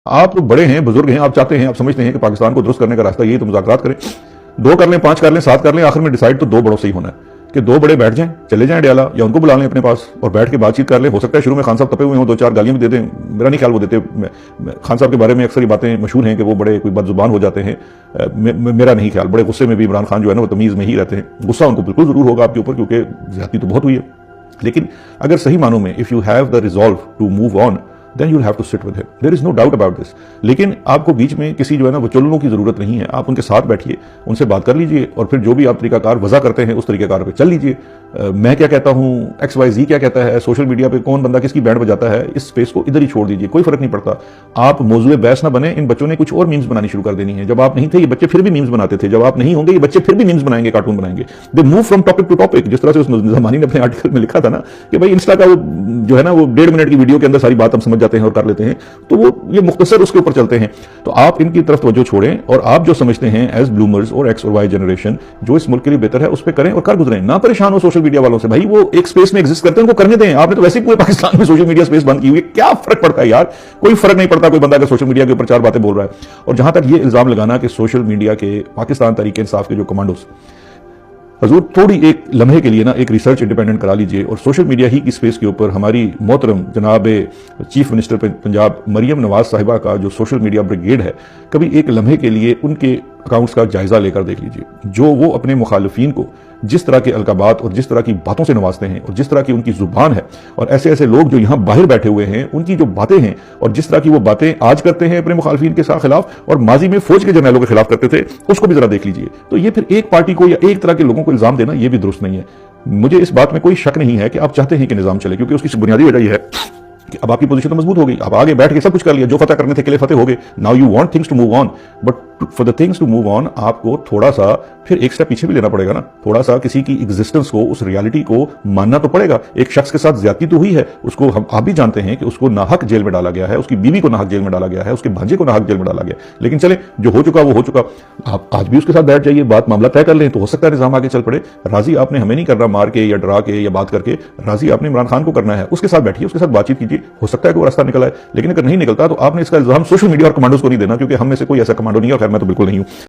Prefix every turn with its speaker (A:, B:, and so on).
A: आप बड़े हैं, बुजुर्ग हैं, आप चाहते हैं, आप समझते हैं कि पाकिस्तान को दुरुस्त करने का रास्ता यही तो मुज़ाकरात करें। 2 कर लें, 5 कर लें, 7 कर लें, आखिर में डिसाइड तो 2 बड़ों से ही होना है कि 2 बड़े बैठ जाएं, चले जाएं डयाला या उनको बुला लें अपने पास और बैठ के बातचीत कर लें। हो सकता है शुरू में खान साहब तपे हुए हों, 2-4 गालियां भी दे दें, मेरा नहीं ख्याल वो देते। खान साहब के बारे में अक्सर ये बातें मशहूर हैं कि वो बड़े कोई बदजुबान हो जाते हैं। मेरा नहीं ख्याल, बड़े गुस्से में भी इमरान खान जो है ना वो तमीज़ में ही रहते हैं। गुस्सा उनको बिल्कुल जरूर होगा आपके ऊपर, क्योंकि ज्यादती तो बहुत हुई है। लेकिन अगर सही मानों में if you have the resolve to move on, then you'll have to sit with him. There is no doubt about this. लेकिन आपको बीच में किसी जो है ना वो चुलनों की जरूरत नहीं है। आप उनके साथ बैठिए, उनसे बात कर लीजिए और फिर जो भी आप तरीकाकार वजह करते हैं उस तरीकाकार पे चल लीजिए। मैं क्या कहता हूँ, XYZ क्या कहता है, सोशल मीडिया पे कौन बंदा किसकी बैंड बजाता है, इस स्पेस को इधर ही छोड़ दीजिए, कोई फर्क नहीं पड़ता। आप मौजूद बहस ना बने। इन बच्चों ने कुछ और मीम्स बनानी शुरू कर देनी है। जब आप नहीं थे ये बच्चे फिर भी मीम्स बनाते थे, जब आप नहीं होंगे ये बच्चे फिर भी मीम्स बनाएंगे, कार्टून बनाएंगे। They move from topic to topic. जिस तरह से उस ज़मानी ने अपने आर्टिकल में लिखा था ना कि भाई इंस्टा का वो जो है ना वो 1.5 मिनट की वीडियो के अंदर सारी बात हम समझ जाते हैं और कर लेते हैं, तो वो ये मुख्तसर उसके ऊपर चलते हैं। तो आप इनकी तरफ तवज्जो छोड़ें और आप जो समझते हैं एज ब्लूमर्स और X और Y जनरेशन जो इस मुल्क के लिए बेहतर है उस पर करें और कर गुजरें। ना परेशान हो सोशल मीडिया वालों से, भाई वो एक स्पेस में एग्जिस्ट करते हैं, उनको करने दें। आपने तो वैसे ही पूरे पाकिस्तान में सोशल मीडिया स्पेस बंद की हुई है, क्या फर्क पड़ता है यार? कोई फर्क नहीं पड़ता कोई बंदा अगर सोशल मीडिया के ऊपर 4 बातें बोल रहा है। और जहां तक ये इल्जाम लगाना कि सोशल मीडिया के पाकिस्तान तहरीक इंसाफ के जो कमांडोज, हजूर थोड़ी एक लम्हे के लिए ना एक रिसर्च इंडिपेंडेंट करा लीजिए और सोशल मीडिया ही की स्पेस के ऊपर हमारी मोहतरम जनाब चीफ मिनिस्टर पंजाब मरियम नवाज साहिबा का जो सोशल मीडिया ब्रिगेड है, कभी एक लम्हे के लिए उनके अकाउंट्स का जायजा लेकर देख लीजिए। जो वो अपने मुखालिफिन को जिस तरह के अलकाबात और जिस तरह की बातों से नवाजते हैं और जिस तरह की उनकी जुबान है, और ऐसे ऐसे लोग जो यहाँ बाहर बैठे हुए हैं उनकी जो बातें हैं और जिस तरह की वो बातें आज करते हैं अपने मुखालिफिन के साथ खिलाफ और माजी में फौज के जर्नैलों के खिलाफ करते थे, उसको भी जरा देख लीजिए। तो ये फिर एक पार्टी को या एक तरह के लोगों को इल्जाम देना ये भी दुरुस्त नहीं है। मुझे इस बात में कोई शक नहीं है कि आप चाहते हैं कि निजाम चले, क्योंकि उसकी बुनियादी वजह यह है कि अब आपकी पोजीशन तो मजबूत हो गई, अब आगे बैठ के सब कुछ कर लिया, जो फतह करने थे किले फतेह हो गए। Now you want things to move on, but for the things to move on आपको थोड़ा सा फिर एक स्टेप पीछे भी लेना पड़ेगा ना। थोड़ा सा किसी की एग्जिस्टेंस को, उस रियलिटी को मानना तो पड़ेगा। एक शख्स के साथ ज्यादती तो हुई है, उसको हम आप भी जानते हैं कि उसको नाहक जेल में डाला गया है, उसकी बीवी को नाहक जेल में डाला गया है, उसके भांजे को नाहक जेल में डाला गया। लेकिन चले जो हो चुका वो हो चुका, आप आज भी उसके साथ बैठ जाइए, बात मामला तय कर लें, तो हो सकता है निजाम आगे चल पड़े। राजी आपने हमें नहीं करना मार के या डरा के या बात करके, राजी आपने इमरान खान को करना है। उसके साथ बैठिए, उसके साथ बातचीत कीजिए, हो सकता है कि वो रास्ता निकला है। लेकिन अगर नहीं निकलता तो आपने इसका इल्जाम सोशल मीडिया और कमांडोज को नहीं देना, क्योंकि हम में से कोई ऐसा कमांडो नहीं है और खैर मैं तो बिल्कुल नहीं हूं।